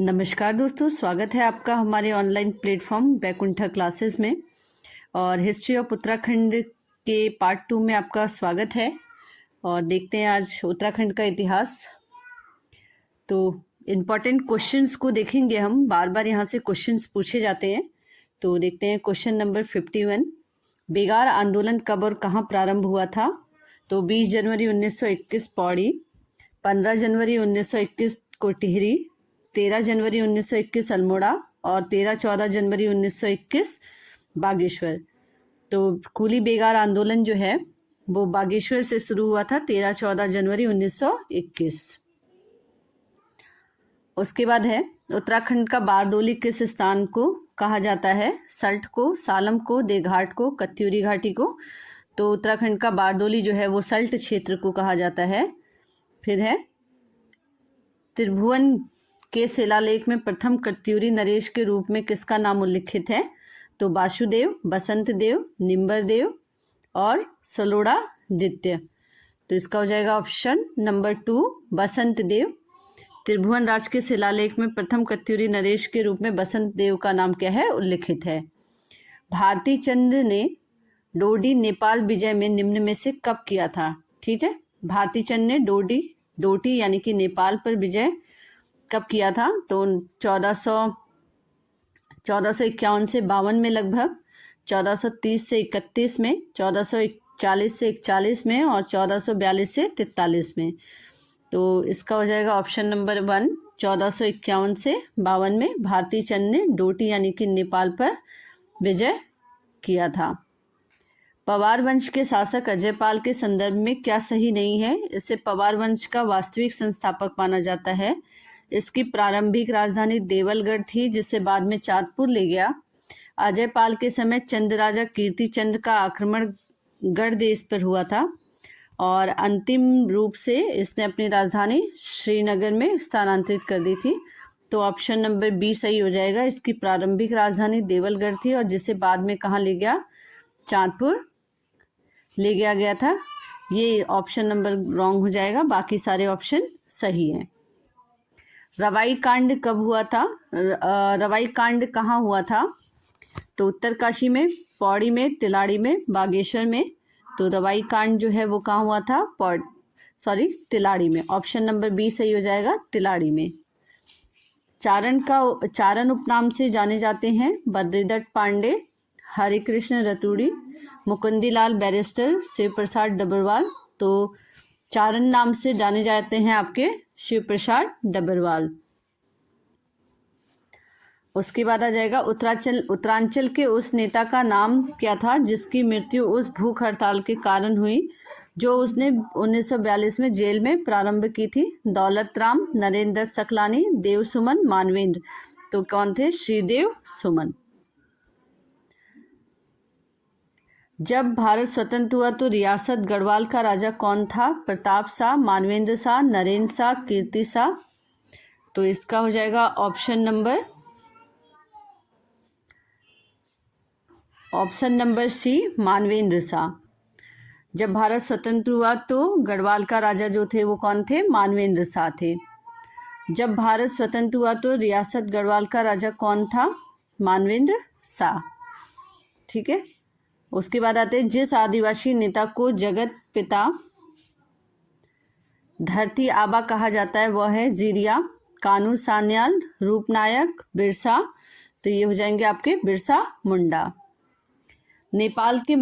नमस्कार दोस्तों, स्वागत है आपका हमारे ऑनलाइन प्लेटफॉर्म बैकुंठा क्लासेस में। और हिस्ट्री ऑफ उत्तराखंड के पार्ट 2 में आपका स्वागत है। और देखते हैं आज उत्तराखंड का इतिहास। तो इम्पॉर्टेंट क्वेश्चंस को देखेंगे हम, बार बार यहाँ से क्वेश्चंस पूछे जाते हैं। तो देखते हैं क्वेश्चन नंबर 51। बेगार आंदोलन कब और कहाँ प्रारंभ हुआ था? तो 20 जनवरी 1921 पौड़ी, 15 जनवरी 1921 को टिहरी, 13 जनवरी 1921 अल्मोड़ा और 13-14 जनवरी 1921 बागेश्वर। तो कुली बेगार आंदोलन जो है वो बागेश्वर से शुरू हुआ था 13-14 जनवरी 1921। उसके बाद है उत्तराखंड का बारदोली किस स्थान को कहा जाता है? सल्ट को, सालम को, देघाट को, कत्यूरी घाटी को। तो उत्तराखंड का बारदोली जो है वो सल्ट क्षेत्र को कहा जाता है। फिर है त्रिभुवन के शिलालेख में प्रथम कत्यूरी नरेश के रूप में किसका नाम उल्लिखित है? तो वासुदेव, बसंत देव, निम्बर देव और सलोड़ादित्य। तो इसका हो जाएगा ऑप्शन नंबर 2 बसंत देव। त्रिभुवन राज के शिलालेख में प्रथम कत्यूरी नरेश के रूप में बसंत देव का नाम क्या है? उल्लिखित है। भारती चंद ने डोडी नेपाल विजय में निम्न में से कब किया था? ठीक है, भारती चंद ने डोटी यानी कि नेपाल पर विजय कब किया था? तो 1451 से 52 में लगभग, 1430 से 31 में, 1440 से 41 में और 1442 से 43 में। तो इसका हो जाएगा ऑप्शन नंबर 1 1451 से 52 में भारती चंद ने डोटी यानी कि नेपाल पर विजय किया था। पवार वंश के शासक अजयपाल के संदर्भ में क्या सही नहीं है? इसे पवार वंश का वास्तविक संस्थापक माना जाता है। इसकी प्रारंभिक राजधानी देवलगढ़ थी जिसे बाद में चांदपुर ले गया। अजयपाल के समय चंद राजा कीर्ति चंद का आक्रमण गढ़ देश पर हुआ था और अंतिम रूप से इसने अपनी राजधानी श्रीनगर में स्थानांतरित कर दी थी। तो ऑप्शन नंबर बी सही हो जाएगा। इसकी प्रारंभिक राजधानी देवलगढ़ थी और जिसे बाद में कहाँ ले गया? चांदपुर ले गया था। ये ऑप्शन नंबर रॉन्ग हो जाएगा, बाकी सारे ऑप्शन सही हैं। रवाई कांड कब हुआ था? रवाई कांड कहाँ हुआ था? तो उत्तरकाशी में, पौड़ी में, तिलाड़ी में, बागेश्वर में। तो रवाई कांड जो है वो कहाँ हुआ था? तिलाड़ी में। ऑप्शन नंबर बी सही हो जाएगा, तिलाड़ी में। चारण उपनाम से जाने जाते हैं बद्रीदत्त पांडे, हरिकृष्ण रतूड़ी, मुकुंदीलाल बैरिस्टर, शिव प्रसाद डबरवाल। तो चारण नाम से जाने जाते हैं आपके शिव प्रसाद डबरवाल। उसके बाद आ जाएगा उत्तरांचल के उस नेता का नाम क्या था जिसकी मृत्यु उस भूख हड़ताल के कारण हुई जो उसने 1942 में जेल में प्रारंभ की थी? दौलत राम, नरेंद्र सकलानी, देव सुमन, मानवेंद्र। तो कौन थे? श्रीदेव सुमन। जब भारत स्वतंत्र हुआ तो रियासत गढ़वाल का राजा कौन था? प्रताप शाह, मानवेंद्र शाह, नरेंद्र शाह, कीर्ति शाह। तो इसका हो जाएगा option number C Manvendra Shah. जब भारत स्वतंत्र हुआ तो गढ़वाल का राजा जो थे वो कौन थे? मानवेंद्र शाह थे। जब भारत स्वतंत्र हुआ तो रियासत गढ़वाल का राजा कौन था? मानवेंद्र शाह। ठीक है। उसके बाद आते हैं जिस आदिवासी नेता को जगत पिता धरती आबा कहा जाता है वह है जीरिया, कानू सान्याल, रूपनायक, बिरसा। तो ये हो जाएंगे आपके बिरसा मुंडा। नेपाल के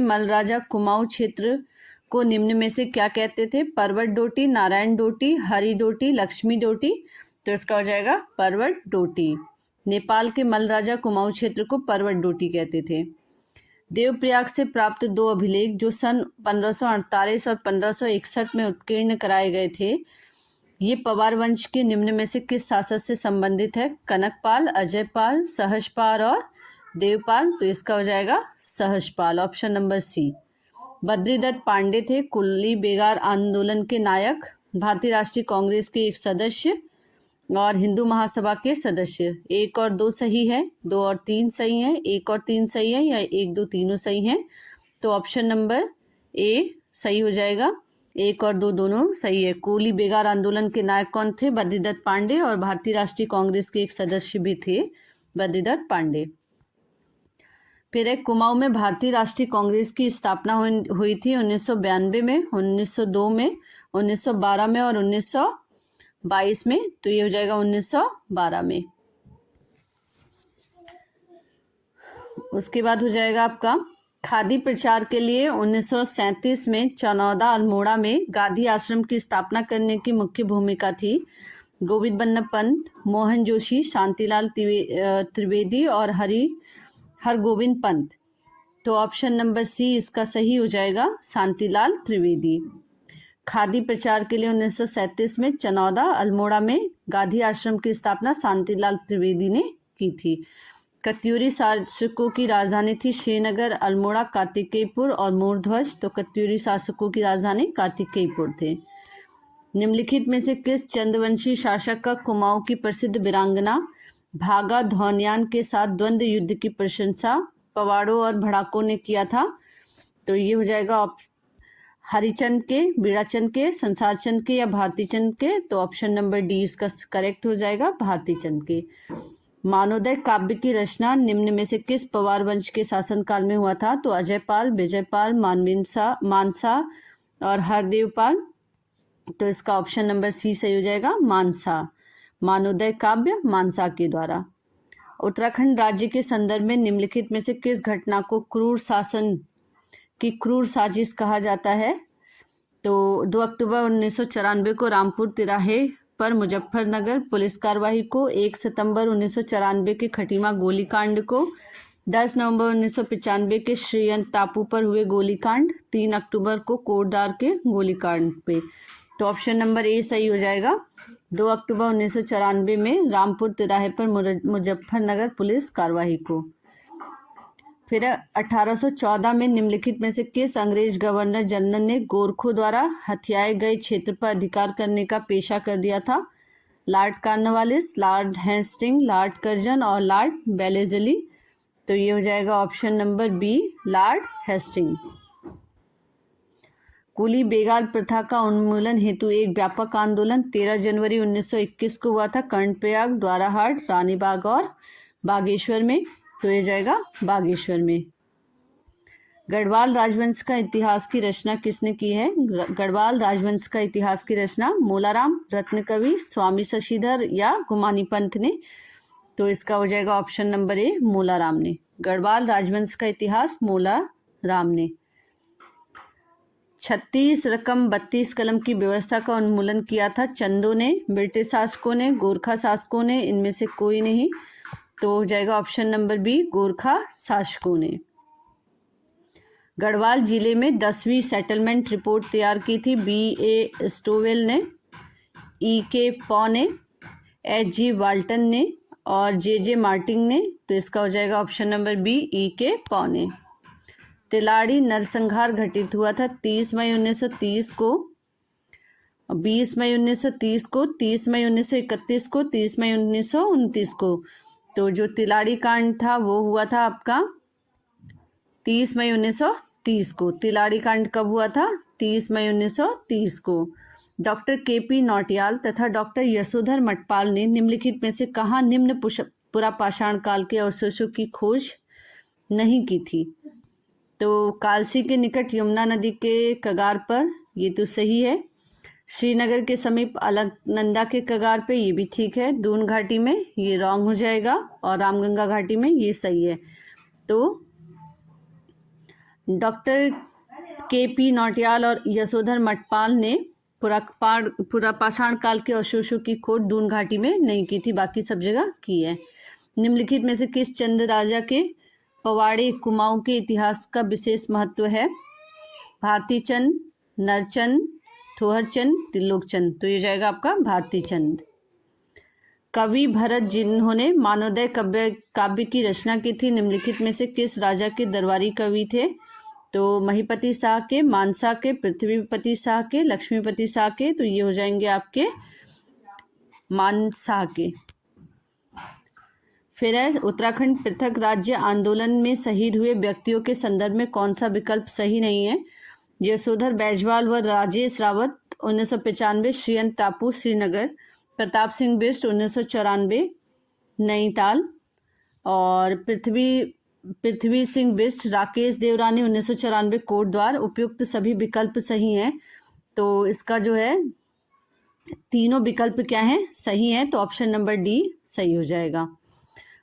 मल राजा कुमाऊं क्षेत्र को निम्न में से क्या कहते थे? पर्वत डोटी, नारायण डोटी, हरि डोटी, लक्ष्मी डोटी। तो इसका हो जाएगा पर्वत डोटी। नेपाल के मल राजा कुमाऊं क्षेत्र को पर्वत डोटी कहते थे। देवप्रयाग से प्राप्त 2 अभिलेख जो सन 1548 और 1561 में उत्कीर्ण कराए गए थे, ये पवार वंश के निम्न में से किस शासक से संबंधित है? कनकपाल, अजयपाल, सहजपाल और देवपाल। तो इसका हो जाएगा Sahajpal, option number C. Badridatt Pande थे कुली बेगार आंदोलन के नायक, भारतीय राष्ट्रीय कांग्रेस के एक सदस्य और हिंदू महासभा के सदस्य। 1 और 2 सही है, 2 और 3 सही है, 1 और 3 सही है या 1, 2 तीनों सही हैं? तो ऑप्शन नंबर ए सही हो जाएगा। 1 और 2 दोनों सही है। कोली बेगार आंदोलन के नायक कौन थे? बद्रीदत्त पांडे, और भारतीय राष्ट्रीय कांग्रेस के एक सदस्य भी थे बद्रीदत्त पांडे। फिर है कुमाऊं में भारतीय राष्ट्रीय कांग्रेस की स्थापना हुई थी 1992 में, 1902 में, 1912 में और 1922 में। तो ये हो जाएगा 1912 में। उसके बाद हो जाएगा आपका खादी प्रचार के लिए 1937 में चनौदा अल्मोड़ा में गांधी आश्रम की स्थापना करने की मुख्य भूमिका थी गोविंद बल्लभ पंत, मोहन जोशी, शांतिलाल त्रिवेदी और हरगोविंद पंत। तो ऑप्शन नंबर सी इसका सही हो जाएगा, शांतिलाल त्रिवेदी। खादी प्रचार के लिए 1937 में चनौदा अल्मोड़ा में गांधी आश्रम की स्थापना शांतिलाल त्रिवेदी ने की थी। कत्यूरी शासकों की राजधानी थी श्रीनगर, अल्मोड़ा कार्तिकेयपुर और मोरध्वज। तो कत्यूरी शासकों की राजधानी कार्तिकेयपुर थे। निम्नलिखित में से किस चंद्रवंशी शासक का कुमाऊं की प्रसिद्ध वीरांगना भागा धौनियान के साथ द्वंद्व युद्ध की प्रशंसा पवाड़ों और भड़ाकों ने किया था? तो ये हो जाएगा हरिचंद के, बीड़ाचंद के, संसारचंद के या भारतीचंद के। तो ऑप्शन नंबर डी इसका करेक्ट हो जाएगा, भारतीचंद के। मानवोदय काव्य की रचना निम्न में से किस पवार वंश के शासनकाल में हुआ था? तो अजयपाल, विजयपाल, मानसा और हरदेवपाल। तो इसका ऑप्शन नंबर सी सही हो जाएगा, मानसा। मानवोदय काव्य मानसा के द्वारा। उत्तराखंड राज्य के संदर्भ में निम्नलिखित में से किस घटना को क्रूर शासन की क्रूर साजिश कहा जाता है? तो 2 अक्टूबर 1994 को रामपुर तिराहे पर मुजफ्फरनगर पुलिस कार्रवाई को, 1 सितंबर 1994 के खटीमा गोलीकांड को, 10 नवंबर 1995 के श्रीयंत टापू पर हुए गोलीकांड, 3 अक्टूबर को कोटद्वार के गोलीकांड पे। तो ऑप्शन नंबर ए सही हो जाएगा, 2 अक्टूबर 1994 में रामपुर तिराहे पर मुजफ्फरनगर पुलिस कार्रवाई को। फिर 1814 में निम्नलिखित में से किस अंग्रेज गवर्नर जनरल ने गोरखों द्वारा हथियाए गए क्षेत्र पर अधिकार करने का पेशा कर दिया था? Lord Cornwallis, Lord Hastings, Lord Curzon और लॉर्ड वेलेस्ली। तो ये हो जाएगा option number B, Lord Hastings. कुली बेगार प्रथा का उन्मूलन हेतु एक व्यापक आंदोलन 13 जनवरी 1921 को हुआ था कर्णप्रयाग, द्वाराहाट, रानीबाग और बागेश्वर में। तो ये जाएगा बागेश्वर में। गढ़वाल राजवंश का इतिहास की रचना किसने की है? गढ़वाल राजवंश का इतिहास की रचना मोलाराम, रत्नकवि, स्वामी शशिधर या गुमानी पंत ने। तो इसका हो जाएगा ऑप्शन नंबर ए, मोलाराम ने। गढ़वाल राजवंश का इतिहास मोलाराम ने। 36 रकम 32 कलम की व्यवस्था का उन्मूलन किया था चंदों ने, ब्रिटिश शासकों ने, गोरखा शासकों ने, इनमें से कोई नहीं। तो हो जाएगा ऑप्शन नंबर बी, गोरखा शासकों ने। गढ़वाल जिले में 10वीं सेटलमेंट रिपोर्ट तैयार की थी B.A. स्टोवेल ने, E.K. पॉ ने, H.G. वाल्टन ने और J.J. मार्टिन ने। तो इसका हो जाएगा ऑप्शन नंबर बी, E.K. पॉ ने। तिलाड़ी नरसंहार घटित हुआ था 30 मई 1930 को, 20 मई 1930 को, 30 मई 1931 को, 30 मई 1929 को। तो जो तिलाड़ी कांड था वो हुआ था आपका 30 मई 1930 को। तिलाड़ी कांड कब हुआ था? 30 मई 1930 को। डॉक्टर KP नौटियाल तथा डॉक्टर यशोधर मटपाल ने निम्नलिखित में से कहाँ निम्न पुरापाषाण काल के अवशेषों की खोज नहीं की थी? तो कालसी के निकट यमुना नदी के कगार पर, ये तो सही है। श्रीनगर के समीप अलकनंदा के कगार पे, ये भी ठीक है। दून घाटी में, ये रॉन्ग हो जाएगा। और रामगंगा घाटी में, ये सही है। तो डॉक्टर KP नौटियाल और यशोधर मटपाल ने पुरापाषाण काल के अवशेषों की खोज दून घाटी में नहीं की थी, बाकी सब जगह की है। निम्नलिखित में से किस चंद राजा के पवाड़े कुमाऊं के इतिहास का विशेष महत्व है? भारतीचंद, नरचंद, थोहरचंद, त्रिलोकचंद। तो ये जाएगा आपका भारतीचंद। कवि भरत जिन्होंने मानवोदय काव्य की रचना की थी निम्नलिखित में से किस राजा के दरबारी कवि थे? तो महिपति शाह के, मानसा के, पृथ्वीपति शाह के, लक्ष्मीपति शाह के। तो ये हो जाएंगे आपके मानसा के। फिर है उत्तराखंड पृथक राज्य आंदोलन में शहीद हुए व्यक्तियों के संदर्भ में कौन सा विकल्प सही नहीं है? यशोधर बैजवाल व राजेश रावत 1995 श्रीयंत टापू श्रीनगर, प्रताप सिंह बिष्ट 1994 नैनीताल, और पृथ्वी सिंह बिष्ट राकेश देवरानी 1994 कोटद्वार। उपयुक्त सभी विकल्प सही हैं, तो इसका जो है तीनों विकल्प क्या हैं, सही हैं, तो ऑप्शन नंबर डी सही हो जाएगा।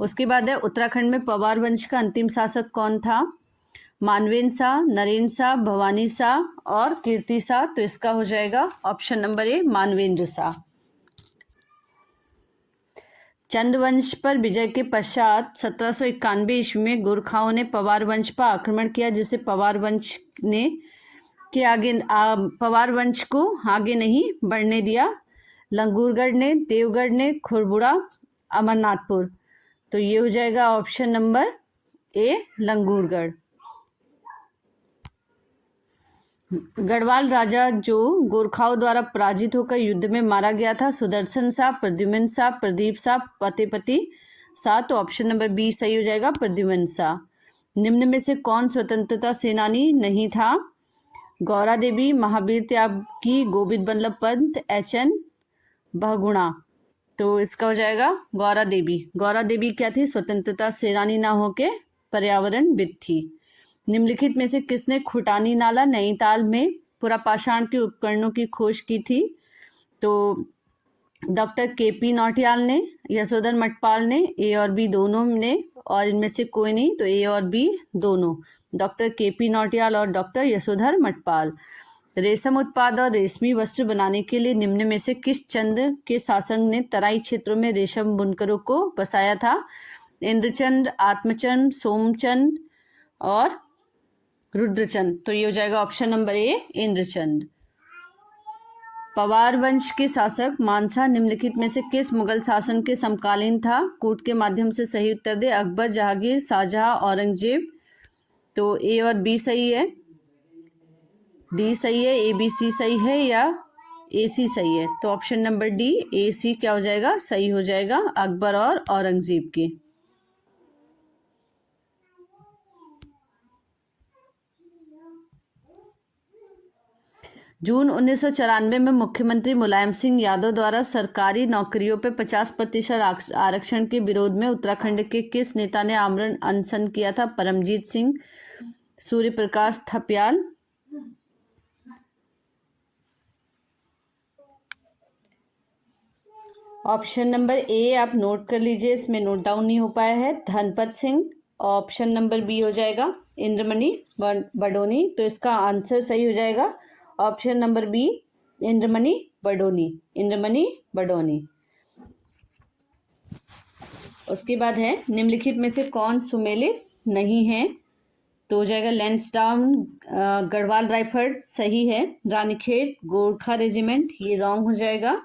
उसके बाद है उत्तराखंड में पवार वंश का अंतिम शासक कौन था? मानवेंद्र शाह, नरेंद्र शाह, भवानी शाह और कीर्ति शाह। तो इसका हो जाएगा option number A Manvendra Shah. चंदवंश पर विजय के पश्चात 1791 ईस्वी में गोरखाओं ने पवार वंश पर आक्रमण किया, जिसे पवार वंश को आगे नहीं बढ़ने दिया। लंगूरगढ़ ने, देवगढ़ ने, खुरबुड़ा, अमरनाथपुर। तो ये हो जाएगा ऑप्शन नंबर ए लंगूरगढ़। गढ़वाल राजा जो गोरखाओं द्वारा पराजित होकर युद्ध में मारा गया था, सुदर्शन शाह, प्रद्युम्न शाह, प्रदीप शाह, पतेपति शाह। तो ऑप्शन नंबर बी सही हो जाएगा, प्रद्युम्न शाह। निम्न में से कौन स्वतंत्रता सेनानी नहीं था? गौरा देवी, महावीर त्यागी, गोविंद बल्लभ पंत, HN बहुगुणा। तो इसका हो जाएगा गौरा देवी। गौरा देवी क्या थी? स्वतंत्रता सेनानी ना होके पर्यावरणविद थी। निम्नलिखित में से किसने खुटानी नाला नैनीताल में पुरापाषाण के उपकरणों की खोज की थी? तो डॉक्टर KP नौटियाल ने, यशोधर मठपाल ने, ए और बी दोनों ने, और इनमें से कोई नहीं, तो ए और बी दोनों, डॉक्टर KP नौटियाल और डॉक्टर यशोधर मठपाल। रेशम उत्पाद और रेशमी वस्त्र बनाने के लिए निम्न में से किस चंद के शासक ने तराई क्षेत्रों में रेशम बुनकरों को बसाया था? इंद्रचंद, आत्मचंद, सोमचंद और रुद्रचंद। तो ये हो जाएगा ऑप्शन नंबर ए इंद्रचंद। पवार वंश के शासक मानसा निम्नलिखित में से किस मुगल शासन के समकालीन था? कूट के माध्यम से सही उत्तर दे। अकबर, जहांगीर, शाहजहां, औरंगजेब। तो ए और बी सही है, डी सही है, ABC सही है या AC सही है? तो ऑप्शन नंबर डी AC क्या हो जाएगा, सही हो जाएगा, अकबर और औरंगजेब की। जून 1994 में मुख्यमंत्री मुलायम सिंह यादव द्वारा सरकारी नौकरियों पर 50% आरक्षण के विरोध में उत्तराखंड के किस नेता ने आमरण अनशन किया था? परमजीत सिंह, सूर्य प्रकाश थपलियाल। ऑप्शन नंबर ए आप नोट कर लीजिए, इसमें नोट डाउन नहीं हो पाया है, Dhanpat Singh. Option number B हो जाएगा इंद्रमणि बडोनी। तो इसका आंसर सही हो जाएगा option number B Indramani Badoni, Indramani Badoni. उसके बाद है निम्नलिखित में से कौन सुमेलित नहीं है? तो हो जाएगा लैंसडाउन गढ़वाल राइफल सही है, रानीखेत गोरखा रेजिमेंट ये रॉन्ग हो जाएगा,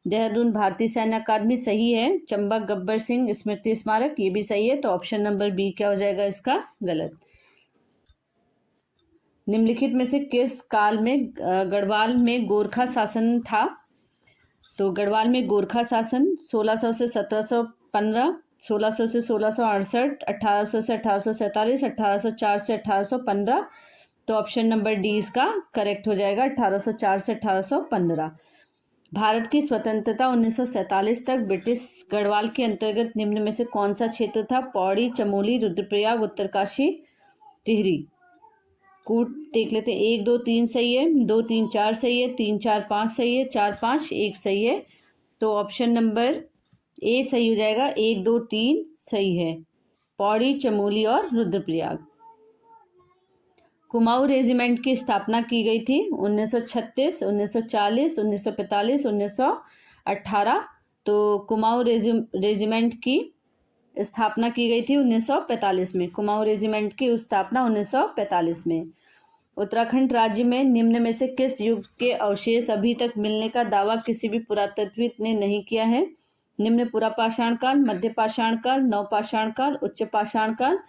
देहरादून भारतीय सैन्य अकादमी सही है, चंबा गब्बर सिंह स्मृति स्मारक ये भी सही है। तो ऑप्शन नंबर बी क्या हो जाएगा इसका गलत। निम्नलिखित में से किस काल में गढ़वाल में गोरखा शासन था? तो गढ़वाल में गोरखा शासन 1600 से 1715, 1600 से 1668, 1800 से 1847, 1804 से 1815। तो ऑप्शन नंबर डी इसका करेक्ट हो जाएगा, 1804 से 1815। भारत की स्वतंत्रता 1947 तक ब्रिटिश गढ़वाल के अंतर्गत निम्न में से कौन सा क्षेत्र था? पौड़ी, चमोली, रुद्रप्रयाग, उत्तरकाशी, टिहरी। कूट देख लेते हैं, 1 2 3 सही है, 2 3 4 सही है, 3 4 5 सही है, 4 5 1 सही है। तो ऑप्शन नंबर ए सही हो जाएगा, 1 2 3 सही है, पौड़ी, चमोली और रुद्रप्रयाग। कुमाऊं रेजिमेंट की स्थापना की गई थी 1936, 1940, 1945, 1918। तो कुमाऊं रेजिमेंट की स्थापना की गई थी 1945 में। कुमाऊं रेजिमेंट की स्थापना 1945 में। उत्तराखंड राज्य में निम्न में से किस युग के अवशेष अभी तक मिलने का दावा किसी भी पुरातत्वविद ने नहीं किया है? निम्न पुरापाषाण काल, मध्य पाषाण काल, नवपाषाण काल, उच्च पाषाण काल।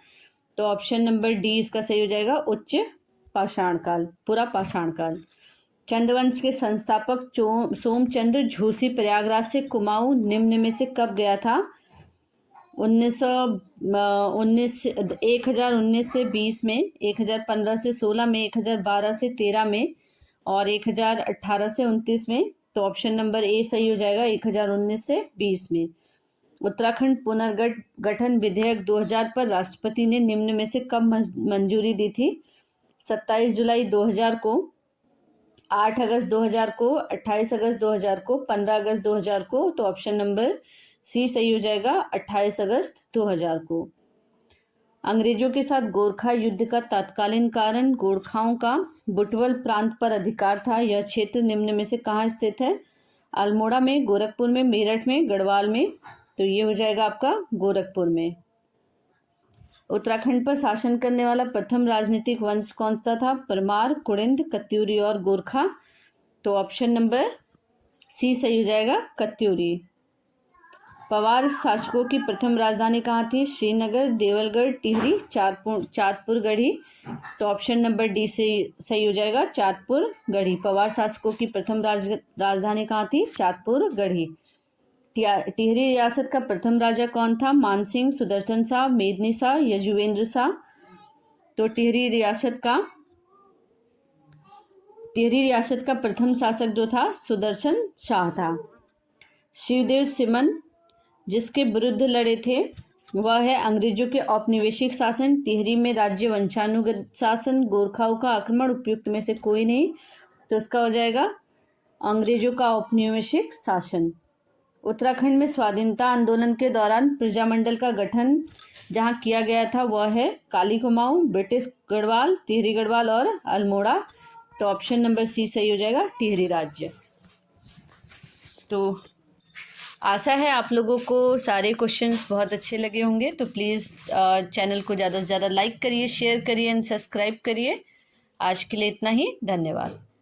तो ऑप्शन नंबर डी इसका सही हो जाएगा, उच्च पाषाण काल, पुरापाषाण काल। चंदवंश के संस्थापक सोमचंद्र झूसी प्रयागराज से कुमाऊं निम्न में से कब गया था? 1019 से 20 में, 1015 से 16 में, 1012 से 13 में और 1018 से 29 में। तो ऑप्शन नंबर ए सही हो जाएगा, 1019 से 20 में। उत्तराखंड पुनर्गठन विधेयक 2000 पर राष्ट्रपति ने निम्न में से कब मंजूरी दी थी? 27 जुलाई 2000 को, 8 अगस्त 2000 को, 28 अगस्त 2000 को, 15 अगस्त 2000 को। तो ऑप्शन नंबर सी सही हो जाएगा, 28 अगस्त 2000 को। अंग्रेजों के साथ गोरखा युद्ध का तत्कालीन कारण गोरखाओं का बुटवल प्रांत पर अधिकार था। यह क्षेत्र निम्न में से कहाँ स्थित है? अल्मोड़ा में, गोरखपुर में, मेरठ में, गढ़वाल में। तो ये हो जाएगा आपका गोरखपुर में। उत्तराखंड पर शासन करने वाला प्रथम राजनीतिक वंश कौन सा था? परमार, कुड़िंद, कत्यूरी और गोरखा। तो ऑप्शन नंबर सी सही हो जाएगा, कत्यूरी। पवार शासकों की प्रथम राजधानी कहाँ थी? श्रीनगर, देवलगढ़, टिहरी, चाँदपुर गढ़ी। तो ऑप्शन नंबर डी से सही हो जाएगा, चाँदपुर गढ़ी। पवार शासकों की प्रथम राजधानी कहाँ थी? चाँदपुर गढ़ी। टिहरी रियासत का प्रथम राजा कौन था? मानसिंह, सुदर्शन शाह, मेदिनी शाह, यजुवेंद्र शाह। तो टिहरी रियासत का प्रथम शासक जो था सुदर्शन शाह था। शिवदेव सिमन जिसके विरुद्ध लड़े थे वह है अंग्रेजों के औपनिवेशिक शासन, टिहरी में राज्य वंशानुगत शासन, गोरखाओं का आक्रमण, उपयुक्त में से कोई नहीं। तो इसका हो जाएगा अंग्रेजों का औपनिवेशिक शासन। उत्तराखंड में स्वाधीनता आंदोलन के दौरान प्रजामंडल का गठन जहाँ किया गया था वह है काली कुमाऊं, ब्रिटिश गढ़वाल, टिहरी गढ़वाल और अल्मोड़ा। तो ऑप्शन नंबर सी सही हो जाएगा, टिहरी राज्य। तो आशा है आप लोगों को सारे क्वेश्चंस बहुत अच्छे लगे होंगे। तो प्लीज़ चैनल को ज़्यादा से ज़्यादा लाइक करिए, शेयर करिए एंड सब्सक्राइब करिए। आज के लिए इतना ही, धन्यवाद।